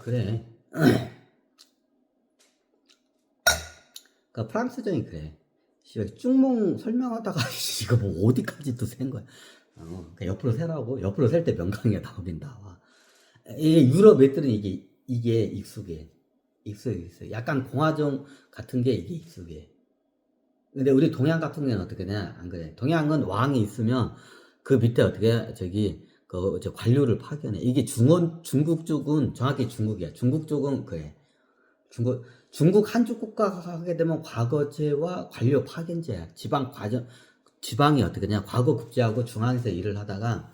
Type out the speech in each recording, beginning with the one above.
그래. 그러니까 프랑스전이 그래. 씨발, 쭉몽 설명하다가 이거 뭐 어디까지 또 센 거야. 그러니까 옆으로 세라고. 옆으로 셀 때 명강이가 나오긴 나와. 이게 유럽 애들은 이게 익숙해. 익숙해. 약간 공화정 같은 게 이게 익숙해. 근데 우리 동양 같은 경우는 어떻게 되냐? 안 그래. 동양은 왕이 있으면 그 밑에 어떻게 저기 저 관료를 파견해. 이게 중국 쪽은 정확히 중국이야. 중국 쪽은 그래. 중국 한족 국가가 하게 되면 과거제와 관료 파견제야. 지방이 어떻게 되냐? 과거 국제하고 중앙에서 일을 하다가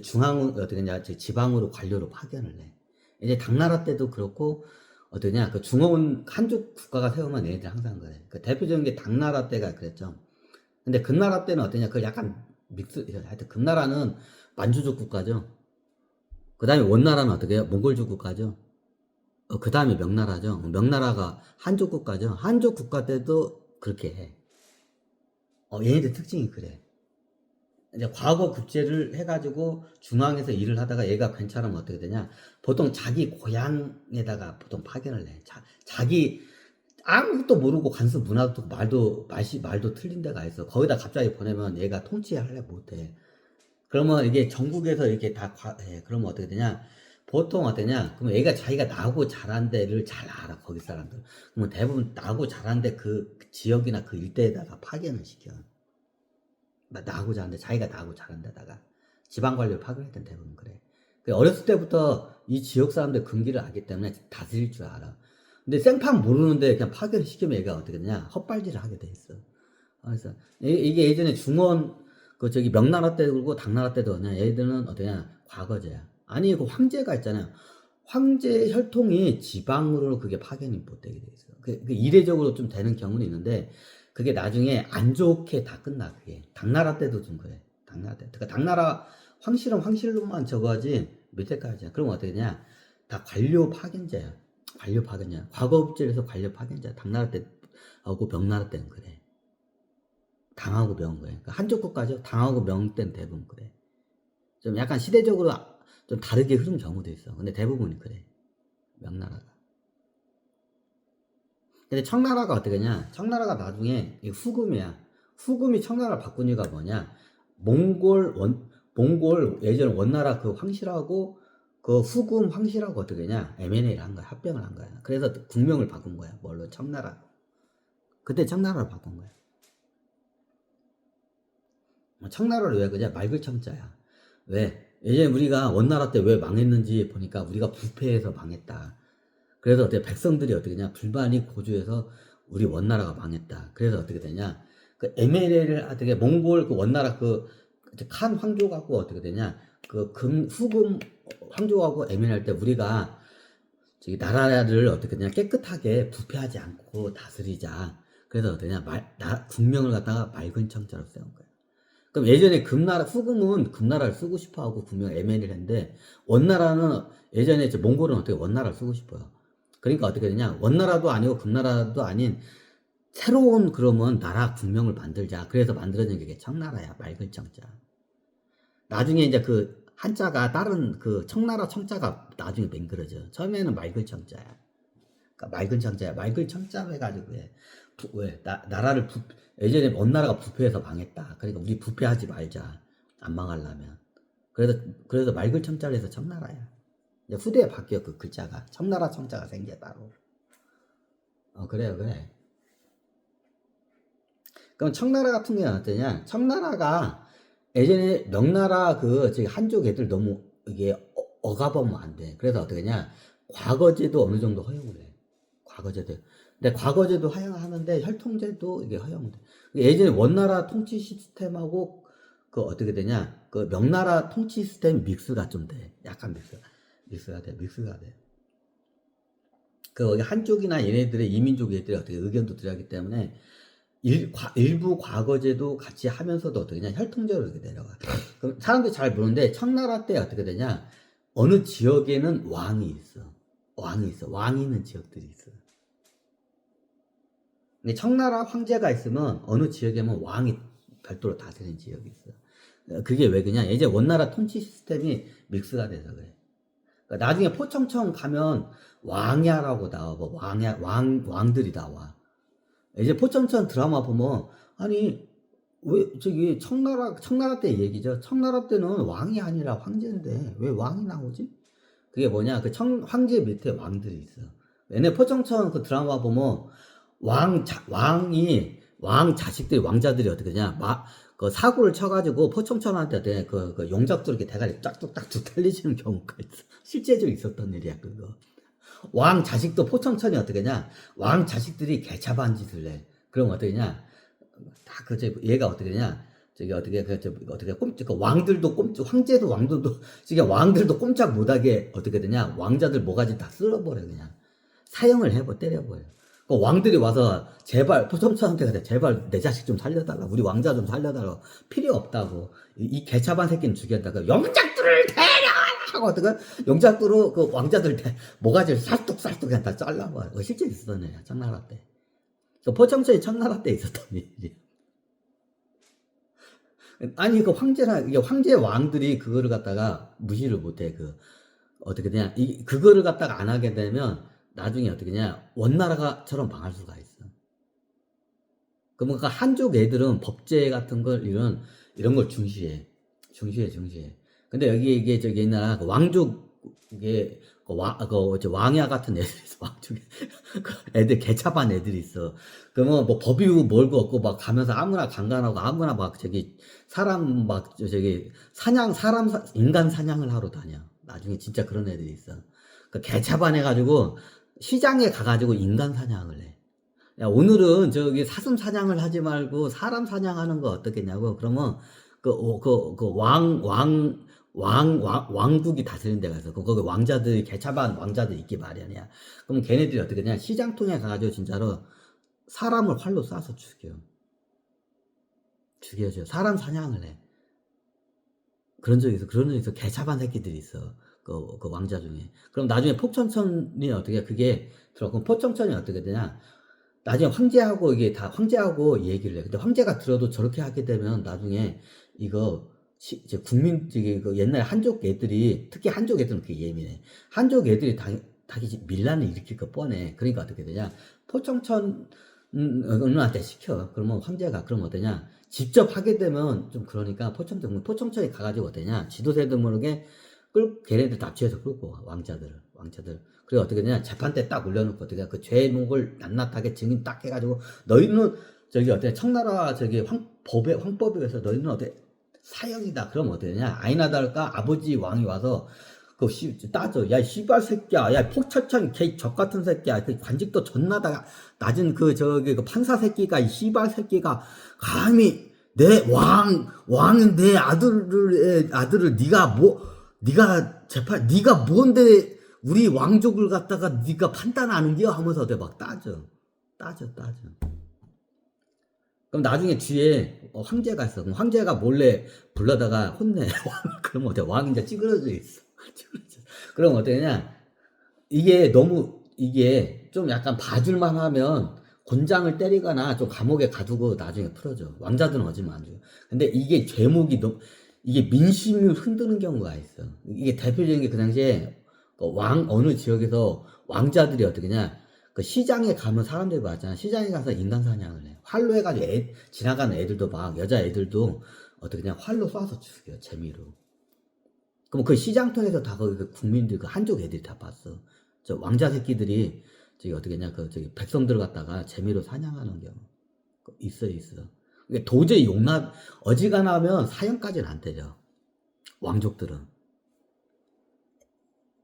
중앙은 어떻게 되냐? 지방으로 관료로 파견을 해. 이제 당나라 때도 그렇고 어떠냐? 그 중앙은 한족 국가가 세우면 얘네들 항상 그래. 그 대표적인 게 당나라 때가 그랬죠. 근데 금나라 때는 어떠냐? 그 약간 하여튼 금나라는 만주족 국가죠. 그 다음에 원나라는 어떻게 해요? 몽골족 국가죠. 그 다음에 명나라죠. 명나라가 한족 국가죠. 한족 국가 때도 그렇게 해. 얘네들 특징이 그래. 이제 과거 국제를 해가지고 중앙에서 일을 하다가 얘가 괜찮으면 어떻게 되냐? 보통 자기 고향에다가 보통 파견을 해. 자기 아무것도 모르고 간수 문화도 말도 틀린 데가 있어. 거기다 갑자기 보내면 얘가 통치할래 못해. 그러면 이게 전국에서 이렇게 다 해. 그러면 어떻게 되냐? 보통 어떠냐? 그러면 얘가 자기가 나고 자란 데를 잘 알아. 거기 사람들. 그러면 대부분 나고 자란 데 그 지역이나 그 일대에다가 파견을 시켜. 나고 자란데 자기가 나고 자란 데다가 지방 관리를 파견했던 대부분 그래. 어렸을 때부터 이 지역 사람들 금기를 알기 때문에 다스릴 줄 알아. 근데 생판 모르는데 그냥 파견을 시키면 얘가 어떻게 되냐? 헛발질을 하게 돼 있어. 그래서 이게 예전에 중원 그 저기 명나라 때도 그렇고 당나라 때도 그냥 얘들은 어떠냐? 과거제야. 아니 그 황제가 있잖아요. 황제 혈통이 지방으로 그게 파견이 못 되게 돼 있어. 이례적으로 좀 되는 경우는 있는데 그게 나중에 안 좋게 다 끝나. 그게 당나라 때도 좀 그래. 당나라 때. 그러니까 당나라 황실은 황실로만 저거 하지 밑에까지야. 그럼 어떻게 되냐? 다 관료 파견제야. 관료 파견제야. 과거업질에서 관료 파견제야. 당나라 때하고 명나라 때는 그래. 당하고 명 거야. 그러니까 한쪽 국가죠. 당하고 명 때는 대부분 그래. 좀 약간 시대적으로 좀 다르게 흐른 경우도 있어. 근데 대부분이 그래. 명나라가. 근데 청나라가 어떻게 냐 청나라가 나중에 후금이야. 후금이 청나라를 바꾼 이유가 뭐냐? 몽골 예전 원나라 그 황실하고 그 후금 황실하고 어떻게 냐 M&A를 한 거야. 합병을 한 거야. 그래서 국명을 바꾼 거야. 뭘로? 청나라. 그때 청나라를 바꾼 거야. 청나라를 왜 그냐? 맑을 청자야. 왜? 예전에 우리가 원나라 때 왜 망했는지 보니까 우리가 부패해서 망했다. 그래서 어떻게 백성들이 어떻게 되냐? 불만이 고조해서 우리 원나라가 망했다. 그래서 어떻게 되냐? 그 MLL을 어떻게 몽골 그 원나라 칸 황족하고 어떻게 되냐? 후금 황족하고 ML 할 때 우리가 저기 나라를 어떻게 되냐? 깨끗하게 부패하지 않고 다스리자. 그래서 어떻게 되냐? 국명을 갖다가 맑은 청자로 세운 거야. 그럼 예전에 후금은 금나라를 쓰고 싶어 하고 분명 ML을 했는데, 원나라는 예전에 몽골은 어떻게 원나라를 쓰고 싶어요. 그러니까 어떻게 되냐. 원나라도 아니고 금나라도 아닌 새로운 그러면 나라 국명을 만들자. 그래서 만들어진 게 청나라야. 맑은 청자. 나중에 이제 그 한자가 다른 그 청나라 청자가 나중에 맹글어져. 처음에는 맑은 청자야. 그러니까 맑은 청자야. 맑은 청자로 해가지고 왜 나라를 예전에 원나라가 부패해서 망했다. 그러니까 우리 부패하지 말자. 안 망하려면. 그래서 맑을 청자로 해서 청나라야. 이제 후대에 바뀌어 그 글자가. 청나라 청자가 생겨 따로. 그래요. 그럼 청나라 같은 경우는 어떠냐? 청나라가 예전에 명나라 저기 한족 애들 너무 이게 억압하면 안 돼. 그래서 어떻게 냐 과거제도 어느 정도 허용을 해. 과거제도. 근데 과거제도 허용하는데 혈통제도 이게 허용돼. 예전에 원나라 통치 시스템하고 어떻게 되냐? 그 명나라 통치 시스템 믹스가 좀 돼. 약간 믹스가 돼. 한쪽이나 얘네들의 이민족 애들이 어떻게 의견도 들어가기 때문에 일부 과거제도 같이 하면서도 어떻게 되냐? 혈통제로 이렇게 내려가. 그럼 사람들이 잘 모르는데 청나라 때 어떻게 되냐? 어느 지역에는 왕이 있어. 왕이 있는 지역들이 있어. 근데 청나라 황제가 있으면 어느 지역에는 왕이 별도로 다스리는 지역이 있어. 그게 왜 그냥 예전 원나라 통치 시스템이 믹스가 돼서 그래. 그러니까 나중에 포청천 가면 왕야라고 나와. 뭐 왕들이 나와. 이제 포청천 드라마 보면, 아니, 왜, 저기, 청나라 때 얘기죠. 청나라 때는 왕이 아니라 황제인데, 왜 왕이 나오지? 그게 뭐냐, 황제 밑에 왕들이 있어. 얘네 포청천 그 드라마 보면, 왕 자식들이, 왕자들이 어떻게 되냐, 그 사고를 쳐가지고 포청천한테 그 용작들 이렇게 대가리 짝뚝딱뚝 달리시는 경우가 있어. 실제적으로 있었던 일이야, 그거. 왕 자식도 포청천이 어떻게 냐, 왕 자식들이 개차반 짓을 해. 그럼 어떻게 냐, 얘가 어떻게 되냐, 왕들도 황제도 왕들도, 지금 왕들도 꼼짝 못하게 어떻게 되냐, 왕자들 모가지 다 쓸어버려, 그냥. 사형을 때려버려. 그 왕들이 와서 제발 포청천한테 가서 제발 내 자식 좀 살려달라, 우리 왕자 좀 살려달라, 필요 없다고, 이 개차반 새끼는 죽였다고, 영작들을 데려가라고 어떻게 영작들로 그 왕자들 모가지를 쌀뚝쌀뚝 그냥 다 잘라버려. 실제 있었던 일이야, 청나라 때. 그 포청천이 청나라 때 있었던 일이야. 아니 그 황제 왕들이 그거를 갖다가 무시를 못해. 어떻게 되냐, 그거를 갖다가 안 하게 되면 나중에 어떻게 되냐, 원나라가처럼 망할 수가 있어. 그러니까 한족 애들은 법제 같은 걸 이런 걸 중시해. 근데 여기 이게 저기 옛날 왕족, 이게 왕야 같은 애들이 있어. 왕족에 애들 개차반 애들이 있어. 그러면 뭐 법이고 뭘고 없고 막 가면서 아무나 강간하고 아무나 막 사람 인간 사냥을 하러 다녀. 나중에 진짜 그런 애들이 있어. 그 개차반 해가지고 시장에 가가지고 인간 사냥을 해. 야, 오늘은 사슴 사냥을 하지 말고 사람 사냥하는 거 어떻겠냐고. 그러면 왕국이 다스리는 데가 있어. 거기 왕자들, 개차반 왕자들 있기 마련이야. 그럼 걔네들이 어떻게 되냐, 시장통에 가가지고 진짜로 사람을 활로 쏴서 죽여줘. 사람 사냥을 해. 그런 적이 있어. 개차반 새끼들이 있어. 그 왕자 중에. 그럼 나중에 포청천이 어떻게, 그게 그럼 포청천이 어떻게 되냐, 나중에 황제하고 얘기를 해. 근데 황제가 들어도 저렇게 하게 되면 나중에 이거 이제 옛날에 한족 애들이, 특히 한족 애들은 그게 예민해. 한족 애들이 자기 밀란을 일으킬 거 뻔해. 그러니까 어떻게 되냐, 포청천한테 시켜. 그러면 황제가 그러면 어떠냐, 직접 하게 되면 좀 그러니까 포청천이 가가지고 어떠냐, 지도새도 모르게 걔네들 납치해서 끌고 와, 왕자들. 그리고 어떻게 되냐, 재판대 딱 올려놓고 어떻게 그 죄목을 낱낱하게 증인 딱 해가지고, 너희는 청나라 황법에 의해서 너희는 사형이다. 그럼 어떻게 되냐, 아이나달까 아버지 왕이 와서 따져. 야, 씨발 새끼야. 야, 포청천 개 적같은 새끼야. 그 관직도 존나다 낮은 그 판사 새끼가, 이 씨발 새끼가 감히 왕인 내 아들을 네가 뭔데 우리 왕족을 갖다가 네가 판단하는겨 하면서 막 따져. 그럼 나중에 뒤에 황제가 있어. 그럼 황제가 몰래 불러다가 혼내. 그럼 왕이 이제 찌그러져 있어. 그럼 어떠냐, 이게 좀 약간 봐줄만 하면 곤장을 때리거나 좀 감옥에 가두고 나중에 풀어줘. 왕자들은 어지면 안 줘요. 근데 이게 죄목이 이게 민심을 흔드는 경우가 있어. 이게 대표적인 게 그 당시에 어느 지역에서 왕자들이 어떻게냐, 그 시장에 가면 사람들이 많잖아. 시장에 가서 인간 사냥을 해. 활로 해가지고 지나가는 애들도 막, 여자 애들도 어떻게 그냥 활로 쏴서 죽여, 재미로. 그럼 그 시장통에서 다 국민들, 한족 애들이 다 봤어. 저 왕자 새끼들이 어떻게냐, 백성들 갖다가 재미로 사냥하는 경우 있어. 도저히 어지간하면 사형까지는 안 때려, 왕족들은.